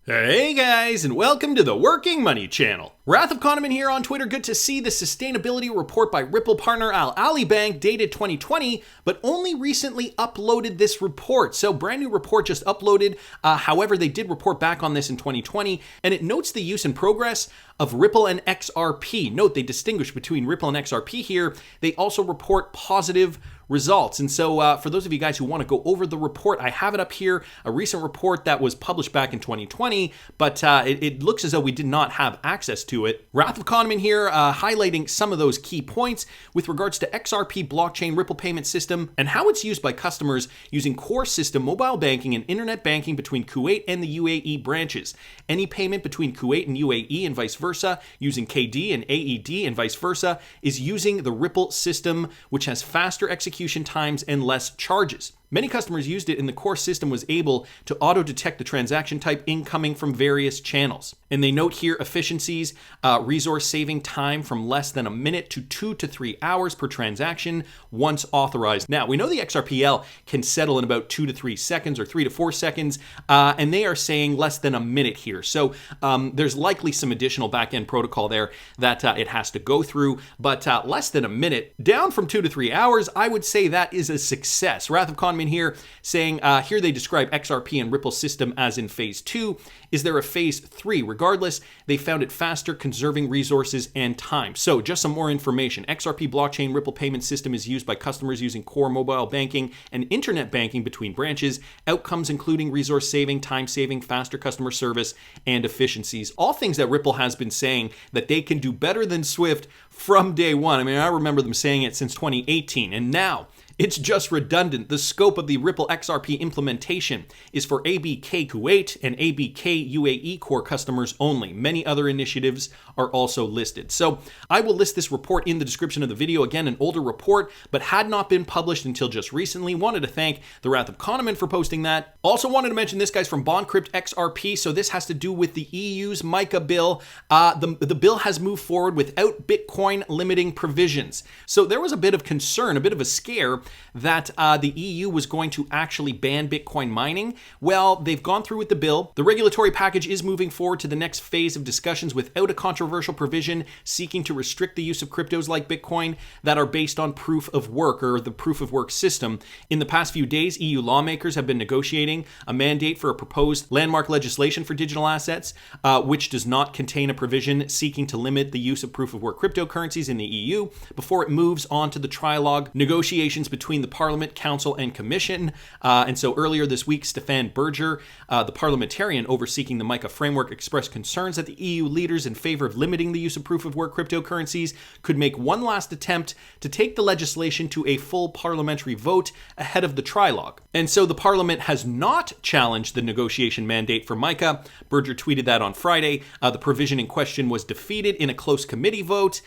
Hey guys, and welcome to the Working Money channel. Wrath of Kahneman here on Twitter. Good to see the sustainability report by Ripple partner Al Ali Bank dated 2020, but only recently uploaded this report. So brand new report just uploaded. However, they did report back on this in 2020, and it notes the use and progress of Ripple and XRP. Note they distinguish between Ripple and XRP here. They also report positive results. And so for those of you guys who want to go over the report, I have it up here, a recent report that was published back in 2020, but it looks as though we did not have access to it. Wrath of Kahneman here, highlighting some of those key points with regards to XRP blockchain Ripple payment system and how it's used by customers using core system mobile banking and internet banking between Kuwait and the UAE branches. Any payment between Kuwait and UAE and vice versa using KD and AED and vice versa is using the Ripple system, which has faster execution times and less charges. Many customers used it, and the core system was able to auto-detect the transaction type incoming from various channels. And they note here efficiencies, resource saving time from less than a minute to 2 to 3 hours per transaction once authorized. Now, we know the XRPL can settle in about 2 to 3 seconds or 3 to 4 seconds, and they are saying less than a minute here. So there's likely some additional back-end protocol there that it has to go through, but less than a minute, down from 2 to 3 hours, I would say that is a success. Wrath of Kahneman here saying, here they describe XRP and Ripple system as in phase 2. Is there a phase 3? Regardless, they found it faster, conserving resources and time. So just some more information. XRP blockchain Ripple payment system is used by customers using core mobile banking and internet banking between branches. Outcomes including resource saving, time saving, faster customer service, and efficiencies. All things that Ripple has been saying that they can do better than Swift from day one. I mean, I remember them saying it since 2018, and now it's just redundant. The scope of the Ripple XRP implementation is for ABK Kuwait and ABK UAE core customers only. Many other initiatives are also listed. So I will list this report in the description of the video. Again, an older report, but had not been published until just recently. Wanted to thank the Wrath of Kahneman for posting that. Also wanted to mention this guy's from BondCrypt XRP. So this has to do with the EU's mica bill. The bill has moved forward without Bitcoin limiting provisions. So there was a bit of concern, a bit of a scare that the EU was going to actually ban Bitcoin mining. Well, they've gone through with the bill. The regulatory package is moving forward to the next phase of discussions without a controversial provision seeking to restrict the use of cryptos like Bitcoin that are based on proof of work or the proof of work system. In the past few days, EU lawmakers have been negotiating a mandate for a proposed landmark legislation for digital assets, which does not contain a provision seeking to limit the use of proof of work cryptocurrencies in the EU before it moves on to the trilogue negotiations between the Parliament, Council, and Commission. And so earlier this week, Stefan Berger, the parliamentarian overseeing the MiCA framework, expressed concerns that the EU leaders in favor of limiting the use of proof of work cryptocurrencies could make one last attempt to take the legislation to a full parliamentary vote ahead of the trilogue. And so the Parliament has not challenged the negotiation mandate for MiCA. Berger tweeted that on Friday. The provision in question was defeated in a close committee vote.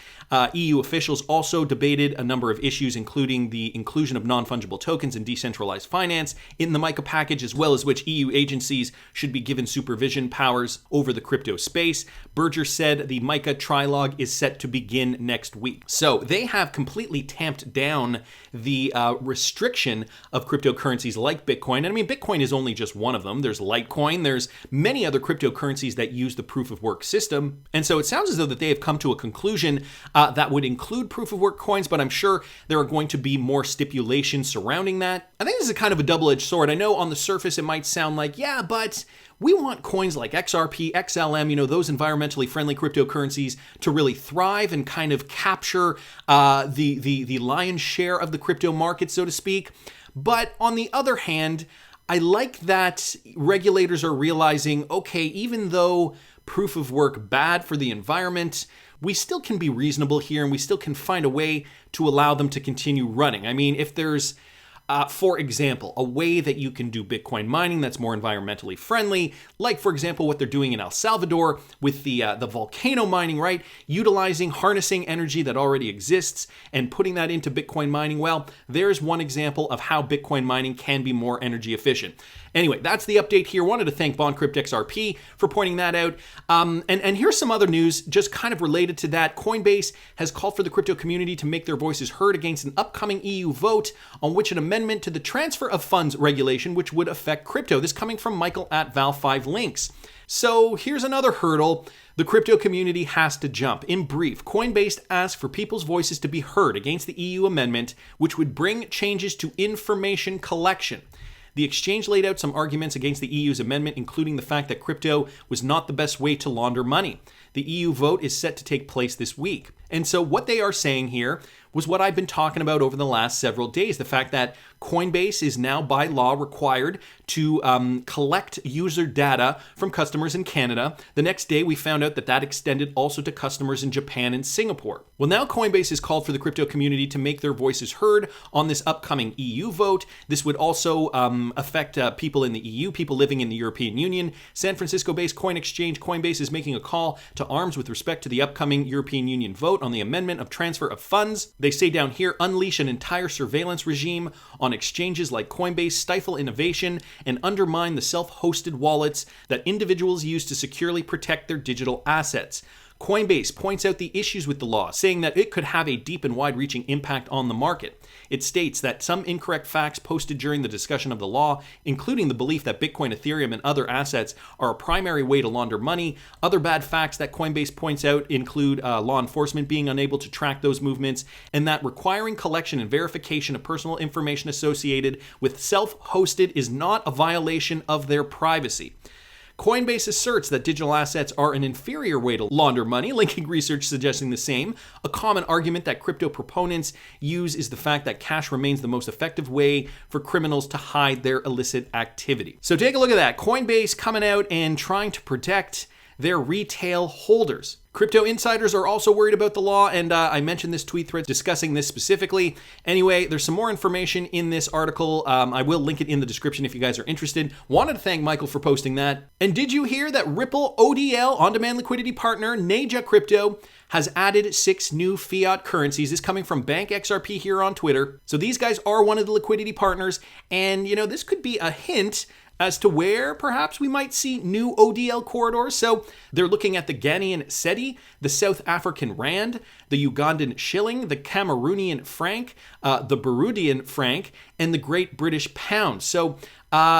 EU officials also debated a number of issues, including the inclusion of non-fungible tokens and decentralized finance in the MiCA package, as well as which EU agencies should be given supervision powers over the crypto space. Berger said the MiCA trilogue is set to begin next week. So they have completely tamped down the restriction of cryptocurrencies like Bitcoin. And I mean, Bitcoin is only just one of them. There's Litecoin. There's many other cryptocurrencies that use the proof of work system. And so it sounds as though that they have come to a conclusion that would include proof of work coins, but I'm sure there are going to be more stipulations surrounding that. I think this is a kind of a double-edged sword. I know on the surface it might sound like, yeah, but we want coins like XRP, XLM, those environmentally friendly cryptocurrencies to really thrive and kind of capture the lion's share of the crypto market, so to speak. But on the other hand, I like that regulators are realizing, okay, even though proof of work bad for the environment, we still can be reasonable here and we still can find a way to allow them to continue running. I mean, if there's for example, a way that you can do Bitcoin mining that's more environmentally friendly, like, for example, what they're doing in El Salvador with the volcano mining, right? Utilizing, harnessing energy that already exists and putting that into Bitcoin mining. Well, there's one example of how Bitcoin mining can be more energy efficient. Anyway, that's the update here. Wanted to thank BondCrypt XRP for pointing that out. And here's some other news just kind of related to that. Coinbase has called for the crypto community to make their voices heard against an upcoming EU vote on which an amendment to the transfer of funds regulation, which would affect crypto. This coming from Michael at Val5 Links. So here's another hurdle the crypto community has to jump. In brief, Coinbase asked for people's voices to be heard against the EU amendment, which would bring changes to information collection. The exchange laid out some arguments against the EU's amendment, including the fact that crypto was not the best way to launder money. The EU vote is set to take place this week. And so what they are saying here was what I've been talking about over the last several days, the fact that Coinbase is now by law required to collect user data from customers in Canada. The next day, we found out that that extended also to customers in Japan and Singapore. Well, now Coinbase has called for the crypto community to make their voices heard on this upcoming EU vote. This would also affect people in the EU, people living in the European Union. San Francisco-based coin exchange Coinbase is making a call to arms with respect to the upcoming European Union vote on the amendment of transfer of funds. They say down here, unleash an entire surveillance regime on exchanges like Coinbase, stifle innovation, and undermine the self-hosted wallets that individuals use to securely protect their digital assets. Coinbase points out the issues with the law, saying that it could have a deep and wide-reaching impact on the market. It states that some incorrect facts posted during the discussion of the law, including the belief that Bitcoin, Ethereum, and other assets are a primary way to launder money. Other bad facts that Coinbase points out include law enforcement being unable to track those movements, and that requiring collection and verification of personal information associated with self-hosted is not a violation of their privacy. Coinbase asserts that digital assets are an inferior way to launder money, linking research suggesting the same. A common argument that crypto proponents use is the fact that cash remains the most effective way for criminals to hide their illicit activity. So take a look at that. Coinbase coming out and trying to protect their retail holders. Crypto insiders are also worried about the law, and I mentioned this tweet thread discussing this specifically. Anyway, there's some more information in this article. I will link it in the description if you guys are interested. Wanted to thank Michael for posting that. And did you hear that Ripple ODL, on-demand liquidity partner, Naja Crypto, has added 6 new fiat currencies? This coming from Bank XRP here on Twitter. So these guys are one of the liquidity partners, and this could be a hint as to where perhaps we might see new ODL corridors. So they're looking at the Ghanaian cedi, the South African rand, the Ugandan shilling, the Cameroonian franc, the Burundian franc, and the Great British pound. So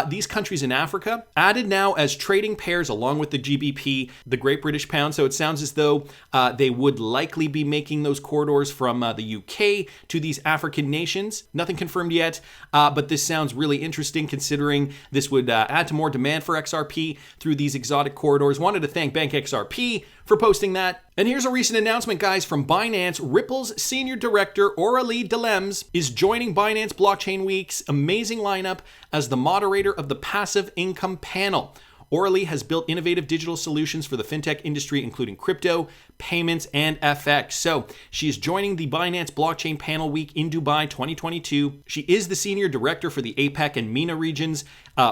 these countries in Africa added now as trading pairs along with the GBP, the Great British pound. So it sounds as though they would likely be making those corridors from the UK to these African nations. Nothing confirmed yet, but this sounds really interesting considering this would add to more demand for XRP through these exotic corridors. Wanted to thank Bank XRP for posting that. And here's a recent announcement, guys, from Binance. Ripple's senior director, Aurélie Delems, is joining Binance Blockchain Week's amazing lineup as the moderator of the Passive Income Panel. Aurélie has built innovative digital solutions for the fintech industry, including crypto, payments, and FX. So she is joining the Binance Blockchain Panel Week in Dubai 2022. She is the senior director for the APAC and MENA regions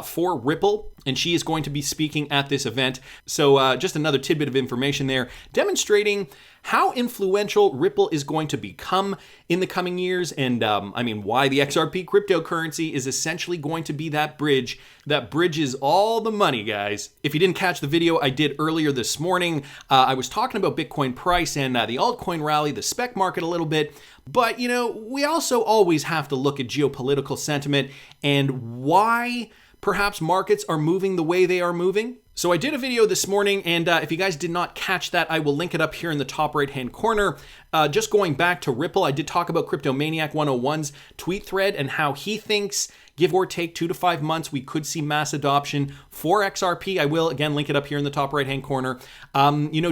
for Ripple, and she is going to be speaking at this event. So just another tidbit of information there, demonstrating how influential Ripple is going to become in the coming years, and why the XRP cryptocurrency is essentially going to be that bridge that bridges all the money, guys. If you didn't catch the video I did earlier this morning, I was talking about Bitcoin price and the altcoin rally, the spec market a little bit, but we also always have to look at geopolitical sentiment and why perhaps markets are moving the way they are moving. So I did a video this morning, and if you guys did not catch that, I will link it up here in the top right-hand corner. Just going back to Ripple, I did talk about Cryptomaniac 101's tweet thread and how he thinks, give or take 2 to 5 months, we could see mass adoption for XRP. I will, again, link it up here in the top right-hand corner.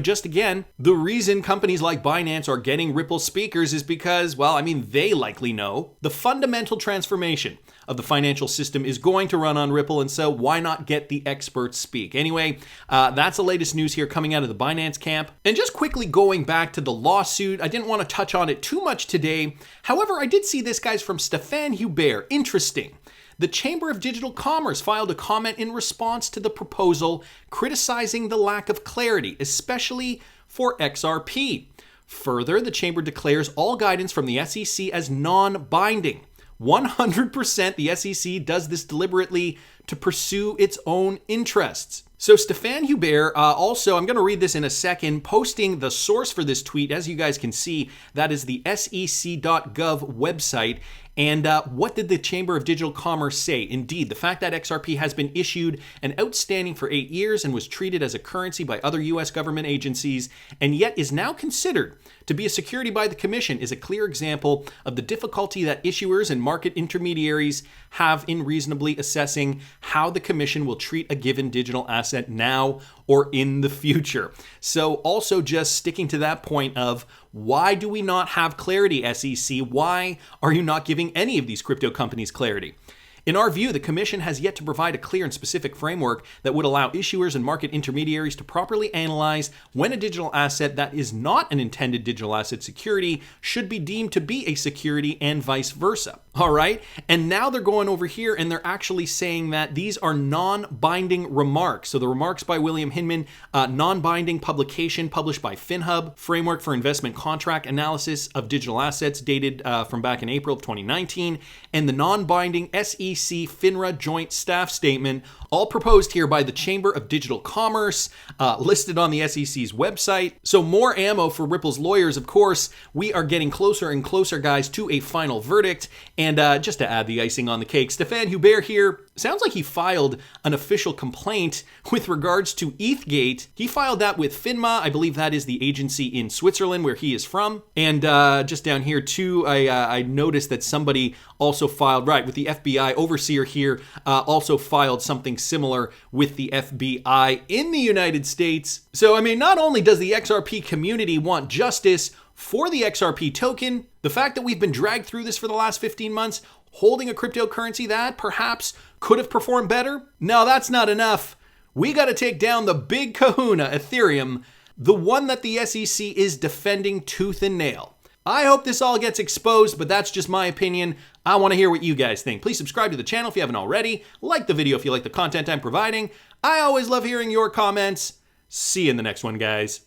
Just again, the reason companies like Binance are getting Ripple speakers is because, they likely know the fundamental transformation of the financial system is going to run on Ripple, and so why not get the experts speak? Anyway, that's the latest news here coming out of the Binance camp. And just quickly going back to the lawsuit, I didn't want to touch on it too much today. However, I did see this, guys, from Stéphane Hubert. Interesting. The Chamber of Digital Commerce filed a comment in response to the proposal, criticizing the lack of clarity, especially for XRP. Further, the Chamber declares all guidance from the SEC as non-binding. 100% the SEC does this deliberately to pursue its own interests. So Stéphane Hubert, also, I'm going to read this in a second, posting the source for this tweet. As you guys can see, that is the sec.gov website. And what did the Chamber of Digital Commerce say? Indeed, the fact that XRP has been issued and outstanding for 8 years and was treated as a currency by other US government agencies and yet is now considered to be a security by the Commission is a clear example of the difficulty that issuers and market intermediaries have in reasonably assessing how the Commission will treat a given digital asset now or in the future. So also just sticking to that point of why do we not have clarity, SEC? Why are you not giving any of these crypto companies clarity? In our view, the Commission has yet to provide a clear and specific framework that would allow issuers and market intermediaries to properly analyze when a digital asset that is not an intended digital asset security should be deemed to be a security and vice versa. All right? And now they're going over here and they're actually saying that these are non-binding remarks. So the remarks by William Hinman, non-binding publication published by FinHub, Framework for Investment Contract Analysis of Digital Assets, dated from back in April of 2019, and the non-binding SEC FINRA Joint Staff Statement, all proposed here by the Chamber of Digital Commerce, listed on the SEC's website. So more ammo for Ripple's lawyers, of course. We are getting closer and closer, guys, to a final verdict. And just to add the icing on the cake, Stéphane Hubert here, sounds like he filed an official complaint with regards to ETHgate. He filed that with FINMA. I believe that is the agency in Switzerland where he is from. And just down here too, I noticed that somebody also filed, right, with the FBI overseer here, also filed something similar with the FBI in the United States. So, I mean, not only does the XRP community want justice for the XRP token, the fact that we've been dragged through this for the last 15 months, holding a cryptocurrency that perhaps could have performed better, no, that's not enough. We got to take down the big kahuna, Ethereum, the one that the SEC is defending tooth and nail. I hope this all gets exposed, but that's just my opinion. I want to hear what you guys think. Please subscribe to the channel if you haven't already. Like the video if you like the content I'm providing. I always love hearing your comments. See you in the next one, guys.